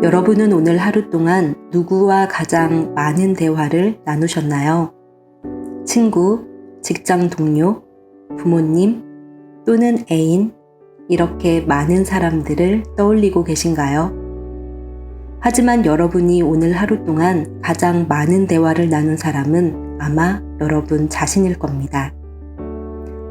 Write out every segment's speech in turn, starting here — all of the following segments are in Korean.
여러분은 오늘 하루 동안 누구와 가장 많은 대화를 나누셨나요? 친구, 직장 동료, 부모님 또는 애인, 이렇게 많은 사람들을 떠올리고 계신가요? 하지만 여러분이 오늘 하루 동안 가장 많은 대화를 나눈 사람은 아마 여러분 자신일 겁니다.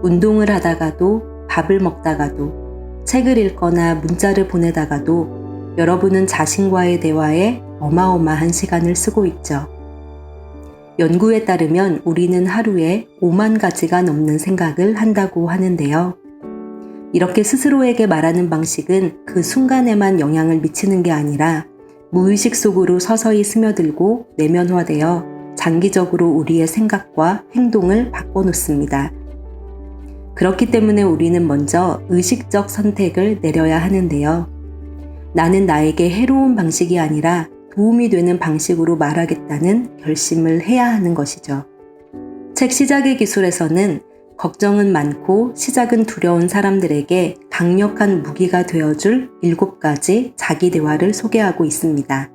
운동을 하다가도, 밥을 먹다가도, 책을 읽거나 문자를 보내다가도 여러분은 자신과의 대화에 어마어마한 시간을 쓰고 있죠. 연구에 따르면 우리는 하루에 5만 가지가 넘는 생각을 한다고 하는데요. 이렇게 스스로에게 말하는 방식은 그 순간에만 영향을 미치는 게 아니라 무의식 속으로 서서히 스며들고 내면화되어 장기적으로 우리의 생각과 행동을 바꿔놓습니다. 그렇기 때문에 우리는 먼저 의식적 선택을 내려야 하는데요. 나는 나에게 해로운 방식이 아니라 도움이 되는 방식으로 말하겠다는 결심을 해야 하는 것이죠. 책 시작의 기술에서는 걱정은 많고 시작은 두려운 사람들에게 강력한 무기가 되어줄 7가지 자기 대화를 소개하고 있습니다.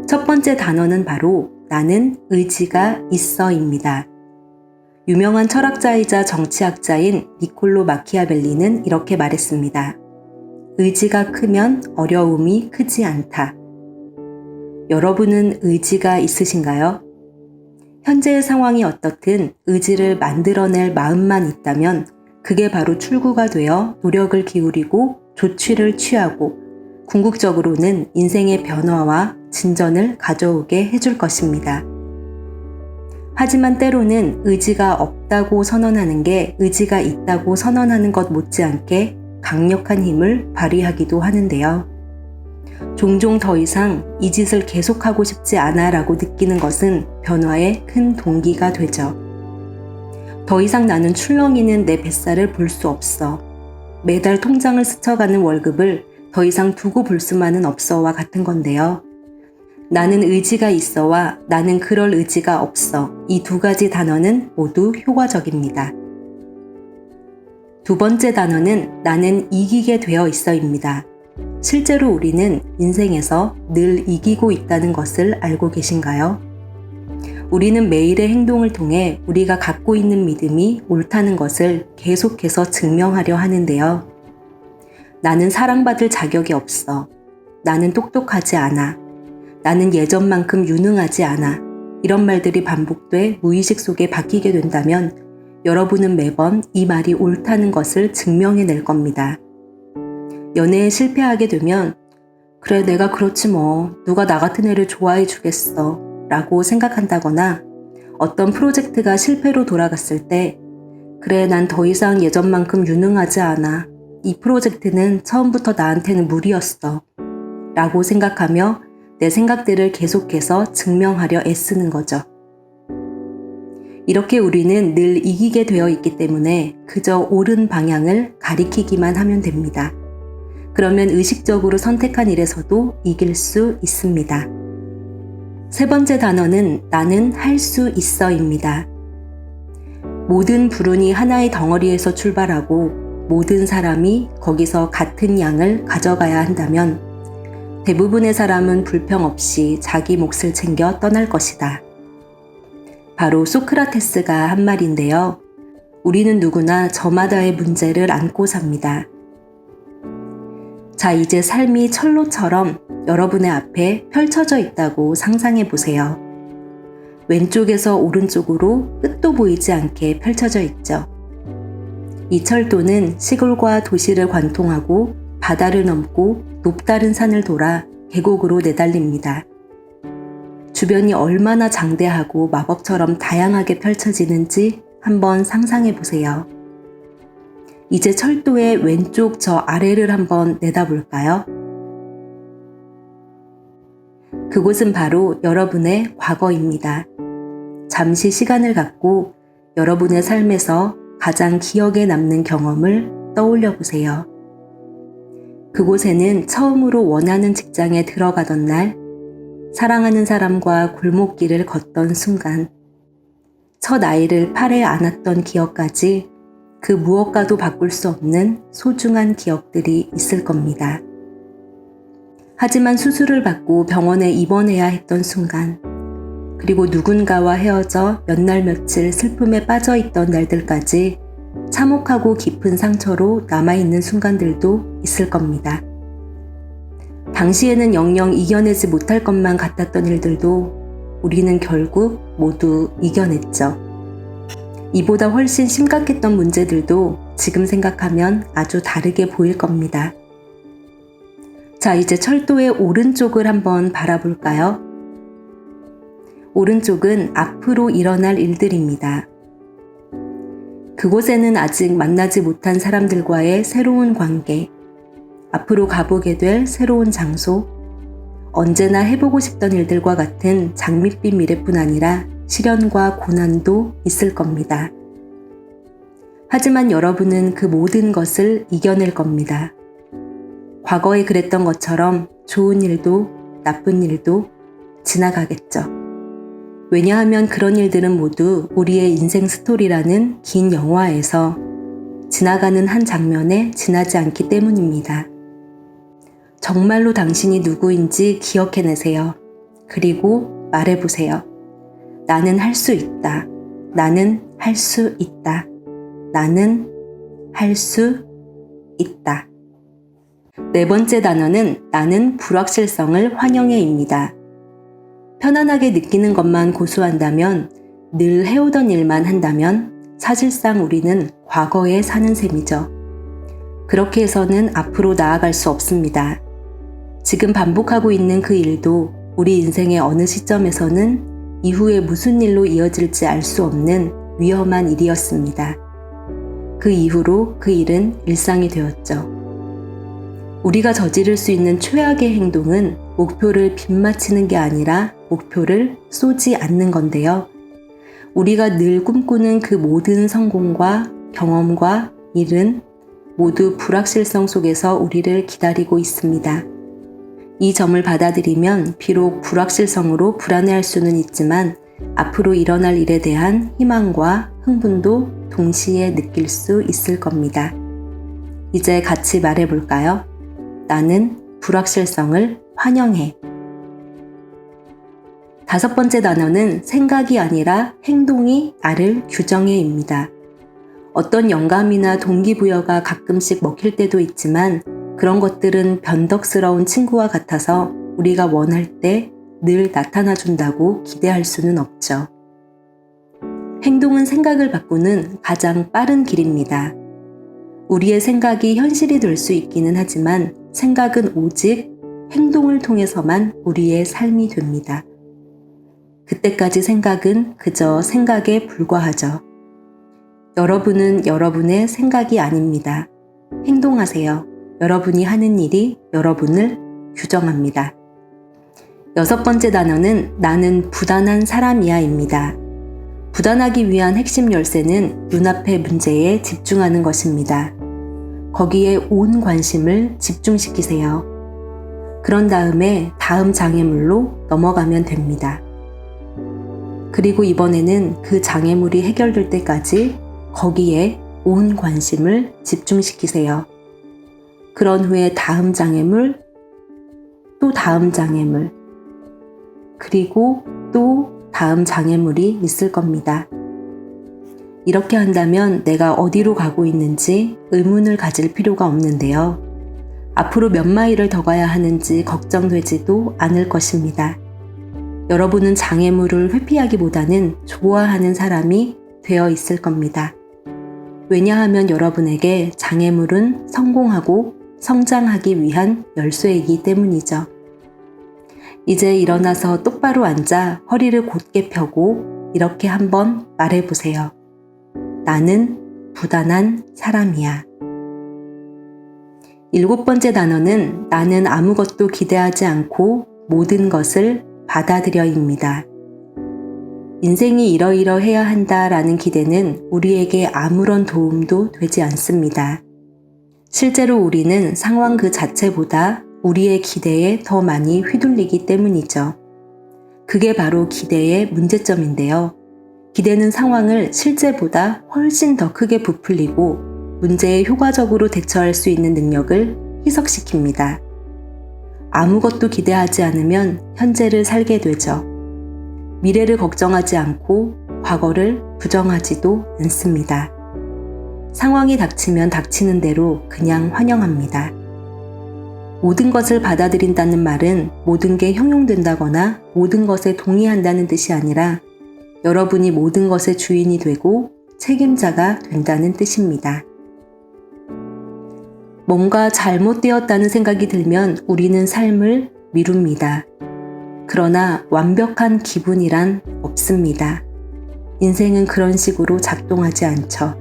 첫 번째 단어는 바로 나는 의지가 있어입니다. 유명한 철학자이자 정치학자인 니콜로 마키아벨리는 이렇게 말했습니다. 의지가 크면 어려움이 크지 않다. 여러분은 의지가 있으신가요? 현재의 상황이 어떻든 의지를 만들어낼 마음만 있다면 그게 바로 출구가 되어 노력을 기울이고 조치를 취하고 궁극적으로는 인생의 변화와 진전을 가져오게 해줄 것입니다. 하지만 때로는 의지가 없다고 선언하는 게 의지가 있다고 선언하는 것 못지않게 강력한 힘을 발휘하기도 하는데요. 종종 더 이상 이 짓을 계속하고 싶지 않아 라고 느끼는 것은 변화의 큰 동기가 되죠. 더 이상 나는 출렁이는 내 뱃살을 볼 수 없어. 매달 통장을 스쳐가는 월급을 더 이상 두고 볼 수만은 없어와 같은 건데요. 나는 의지가 있어와 나는 그럴 의지가 없어. 이 2가지 단어는 모두 효과적입니다. 두 번째 단어는 나는 이기게 되어 있어입니다. 실제로 우리는 인생에서 늘 이기고 있다는 것을 알고 계신가요? 우리는 매일의 행동을 통해 우리가 갖고 있는 믿음이 옳다는 것을 계속해서 증명하려 하는데요. 나는 사랑받을 자격이 없어. 나는 똑똑하지 않아. 나는 예전만큼 유능하지 않아. 이런 말들이 반복돼 무의식 속에 박히게 된다면 여러분은 매번 이 말이 옳다는 것을 증명해낼 겁니다. 연애에 실패하게 되면 그래 내가 그렇지 뭐 누가 나 같은 애를 좋아해 주겠어 라고 생각한다거나 어떤 프로젝트가 실패로 돌아갔을 때 그래 난 더 이상 예전만큼 유능하지 않아 이 프로젝트는 처음부터 나한테는 무리였어 라고 생각하며 내 생각들을 계속해서 증명하려 애쓰는 거죠. 이렇게 우리는 늘 이기게 되어 있기 때문에 그저 옳은 방향을 가리키기만 하면 됩니다. 그러면 의식적으로 선택한 일에서도 이길 수 있습니다. 세 번째 단어는 나는 할 수 있어입니다. 모든 불운이 하나의 덩어리에서 출발하고 모든 사람이 거기서 같은 양을 가져가야 한다면 대부분의 사람은 불평 없이 자기 몫을 챙겨 떠날 것이다. 바로 소크라테스가 한 말인데요. 우리는 누구나 저마다의 문제를 안고 삽니다. 자, 이제 삶이 철로처럼 여러분의 앞에 펼쳐져 있다고 상상해 보세요. 왼쪽에서 오른쪽으로 끝도 보이지 않게 펼쳐져 있죠. 이 철도는 시골과 도시를 관통하고 바다를 넘고 높다른 산을 돌아 계곡으로 내달립니다. 주변이 얼마나 장대하고 마법처럼 다양하게 펼쳐지는지 한번 상상해 보세요. 이제 철도의 왼쪽 저 아래를 한번 내다볼까요? 그곳은 바로 여러분의 과거입니다. 잠시 시간을 갖고 여러분의 삶에서 가장 기억에 남는 경험을 떠올려 보세요. 그곳에는 처음으로 원하는 직장에 들어가던 날, 사랑하는 사람과 골목길을 걷던 순간, 첫 아이를 팔에 안았던 기억까지 그 무엇과도 바꿀 수 없는 소중한 기억들이 있을 겁니다. 하지만 수술을 받고 병원에 입원해야 했던 순간, 그리고 누군가와 헤어져 몇 날 며칠 슬픔에 빠져 있던 날들까지 참혹하고 깊은 상처로 남아있는 순간들도 있을 겁니다. 당시에는 영영 이겨내지 못할 것만 같았던 일들도 우리는 결국 모두 이겨냈죠. 이보다 훨씬 심각했던 문제들도 지금 생각하면 아주 다르게 보일 겁니다. 자, 이제 철도의 오른쪽을 한번 바라볼까요? 오른쪽은 앞으로 일어날 일들입니다. 그곳에는 아직 만나지 못한 사람들과의 새로운 관계, 앞으로 가보게 될 새로운 장소, 언제나 해보고 싶던 일들과 같은 장밋빛 미래뿐 아니라 시련과 고난도 있을 겁니다. 하지만 여러분은 그 모든 것을 이겨낼 겁니다. 과거에 그랬던 것처럼 좋은 일도 나쁜 일도 지나가겠죠. 왜냐하면 그런 일들은 모두 우리의 인생 스토리라는 긴 영화에서 지나가는 한 장면에 지나지 않기 때문입니다. 정말로 당신이 누구인지 기억해내세요. 그리고 말해보세요. 나는 할 수 있다. 나는 할 수 있다. 나는 할 수 있다. 네 번째 단어는 나는 불확실성을 환영해입니다. 편안하게 느끼는 것만 고수한다면, 늘 해오던 일만 한다면 사실상 우리는 과거에 사는 셈이죠. 그렇게 해서는 앞으로 나아갈 수 없습니다. 지금 반복하고 있는 그 일도 우리 인생의 어느 시점에서는 이후에 무슨 일로 이어질지 알 수 없는 위험한 일이었습니다. 그 이후로 그 일은 일상이 되었죠. 우리가 저지를 수 있는 최악의 행동은 목표를 빗맞추는 게 아니라 목표를 쏘지 않는 건데요. 우리가 늘 꿈꾸는 그 모든 성공과 경험과 일은 모두 불확실성 속에서 우리를 기다리고 있습니다. 이 점을 받아들이면 비록 불확실성으로 불안해할 수는 있지만 앞으로 일어날 일에 대한 희망과 흥분도 동시에 느낄 수 있을 겁니다. 이제 같이 말해볼까요? 나는 불확실성을 환영해. 다섯 번째 단어는 생각이 아니라 행동이 나를 규정해입니다. 어떤 영감이나 동기부여가 가끔씩 먹힐 때도 있지만 그런 것들은 변덕스러운 친구와 같아서 우리가 원할 때 늘 나타나준다고 기대할 수는 없죠. 행동은 생각을 바꾸는 가장 빠른 길입니다. 우리의 생각이 현실이 될 수 있기는 하지만 생각은 오직 행동을 통해서만 우리의 삶이 됩니다. 그때까지 생각은 그저 생각에 불과하죠. 여러분은 여러분의 생각이 아닙니다. 행동하세요. 여러분이 하는 일이 여러분을 규정합니다. 여섯 번째 단어는 나는 부단한 사람이야입니다. 부단하기 위한 핵심 열쇠는 눈앞의 문제에 집중하는 것입니다. 거기에 온 관심을 집중시키세요. 그런 다음에 다음 장애물로 넘어가면 됩니다. 그리고 이번에는 그 장애물이 해결될 때까지 거기에 온 관심을 집중시키세요. 그런 후에 다음 장애물, 또 다음 장애물, 그리고 또 다음 장애물이 있을 겁니다. 이렇게 한다면 내가 어디로 가고 있는지 의문을 가질 필요가 없는데요. 앞으로 몇 마일을 더 가야 하는지 걱정되지도 않을 것입니다. 여러분은 장애물을 회피하기보다는 좋아하는 사람이 되어 있을 겁니다. 왜냐하면 여러분에게 장애물은 성공하고 성장하기 위한 열쇠이기 때문이죠. 이제 일어나서 똑바로 앉아 허리를 곧게 펴고 이렇게 한번 말해보세요. 나는 부단한 사람이야. 일곱 번째 단어는 나는 아무것도 기대하지 않고 모든 것을 받아들여입니다. 인생이 이러이러해야 한다라는 기대는 우리에게 아무런 도움도 되지 않습니다. 실제로 우리는 상황 그 자체보다 우리의 기대에 더 많이 휘둘리기 때문이죠. 그게 바로 기대의 문제점인데요. 기대는 상황을 실제보다 훨씬 더 크게 부풀리고 문제에 효과적으로 대처할 수 있는 능력을 희석시킵니다. 아무것도 기대하지 않으면 현재를 살게 되죠. 미래를 걱정하지 않고 과거를 부정하지도 않습니다. 상황이 닥치면 닥치는 대로 그냥 환영합니다. 모든 것을 받아들인다는 말은 모든 게 형용된다거나 모든 것에 동의한다는 뜻이 아니라 여러분이 모든 것의 주인이 되고 책임자가 된다는 뜻입니다. 뭔가 잘못되었다는 생각이 들면 우리는 삶을 미룹니다. 그러나 완벽한 기분이란 없습니다. 인생은 그런 식으로 작동하지 않죠.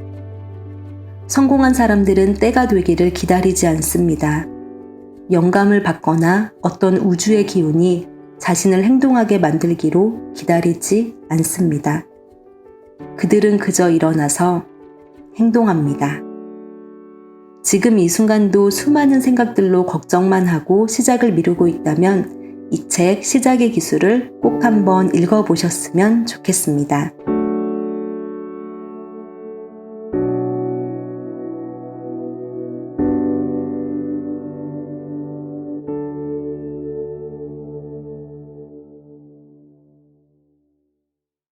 성공한 사람들은 때가 되기를 기다리지 않습니다. 영감을 받거나 어떤 우주의 기운이 자신을 행동하게 만들기로 기다리지 않습니다. 그들은 그저 일어나서 행동합니다. 지금 이 순간도 수많은 생각들로 걱정만 하고 시작을 미루고 있다면 이 책 시작의 기술을 꼭 한번 읽어보셨으면 좋겠습니다.